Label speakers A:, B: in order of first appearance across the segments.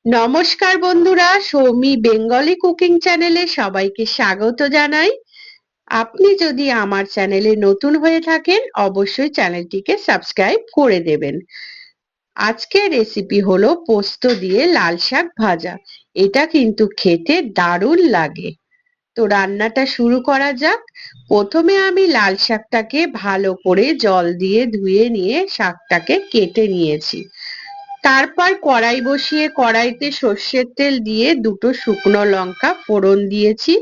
A: নমস্কার বন্ধুরা, Soumi Bengali cooking চ্যানেলে সবাইকে স্বাগত জানাই। আপনি যদি আমার চ্যানেলে নতুন হয়ে থাকেন অবশ্যই চ্যানেলটিকে সাবস্ক্রাইব করে দেবেন। আজকের রেসিপি হলো পোস্ত দিয়ে লাল শাক ভাজা। এটা কিন্তু খেতে দারুণ লাগে। তো রান্নাটা শুরু করা যাক। প্রথমে আমি লাল শাকটাকে ভালো করে জল দিয়ে ধুয়ে নিয়ে শাকটাকে কেটে নিয়েছি। তারপর কড়াই বসিয়ে কড়াইতে সর্ষের তেল দিয়ে দুটো শুকনো লঙ্কা ফোড়ন দিয়েছি।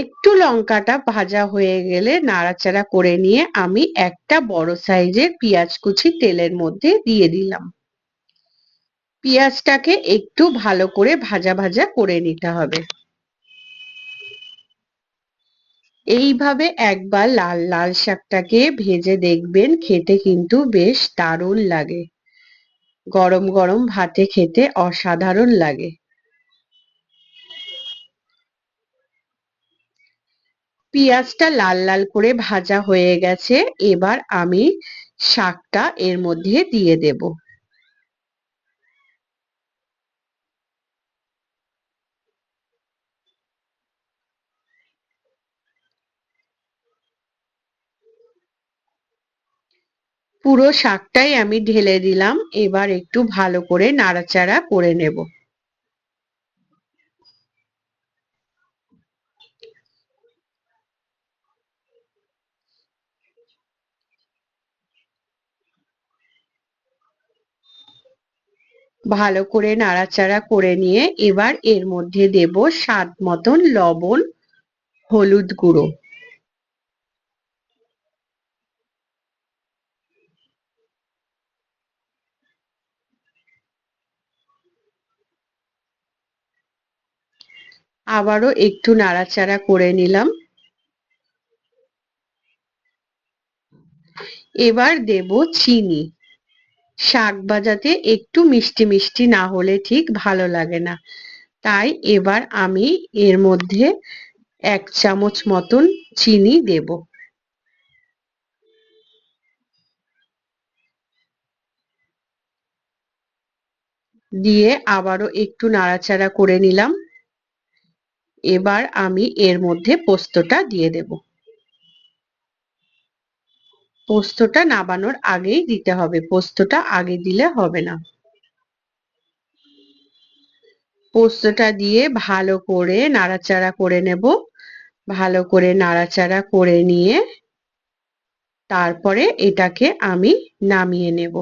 A: একটু লঙ্কাটা ভাজা হয়ে গেলে নাড়াচাড়া করে নিয়ে আমি একটা বড় সাইজের পেঁয়াজ কুচি তেলের মধ্যে দিয়ে দিলাম। পেঁয়াজটাকে একটু ভালো করে ভাজা ভাজা করে নিতে হবে। এইভাবে একবার লাল লাল শাকটাকে ভেজে দেখবেন, খেতে কিন্তু বেশ দারুণ লাগে। গরম গরম ভাতে খেতে অসাধারণ লাগে। পেঁয়াজটা লাল লাল করে ভাজা হয়ে গেছে। এবার আমি শাকটা এর মধ্যে দিয়ে দেব। পুরো শাকটাই আমি ঢেলে দিলাম। এবার একটু ভালো করে নাড়াচাড়া করে নেব। ভালো করে নাড়াচাড়া করে নিয়ে এবার এর মধ্যে দেব স্বাদ মতন লবণ, হলুদ গুঁড়ো। আবারও একটু নাড়াচাড়া করে নিলাম। এবার দেব চিনি। শাক ভাজাতে একটু মিষ্টি মিষ্টি না হলে ঠিক ভালো লাগে না। তাই এবার আমি এর মধ্যে 1 চামচ মতন চিনি দেব। দিয়ে আবারও একটু নাড়াচাড়া করে নিলাম। এবার আমি এর মধ্যে পোস্তটা দিয়ে দেব। পোস্তটা নাবানোর আগেই দিতে হবে, পোস্তটা আগে দিলে হবে না। পোস্তটা দিয়ে ভালো করে নাড়াচাড়া করে নেব। ভালো করে নাড়াচাড়া করে নিয়ে তারপরে এটাকে আমি নামিয়ে নেব।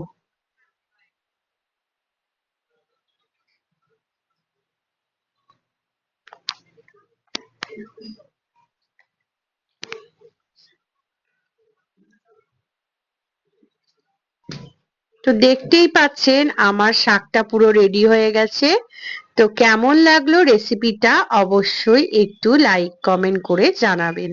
A: তো দেখতেই পাচ্ছেন আমার শাকটা পুরো রেডি হয়ে গেছে। তো কেমন লাগলো রেসিপিটা অবশ্যই একটু লাইক কমেন্ট করে জানাবেন।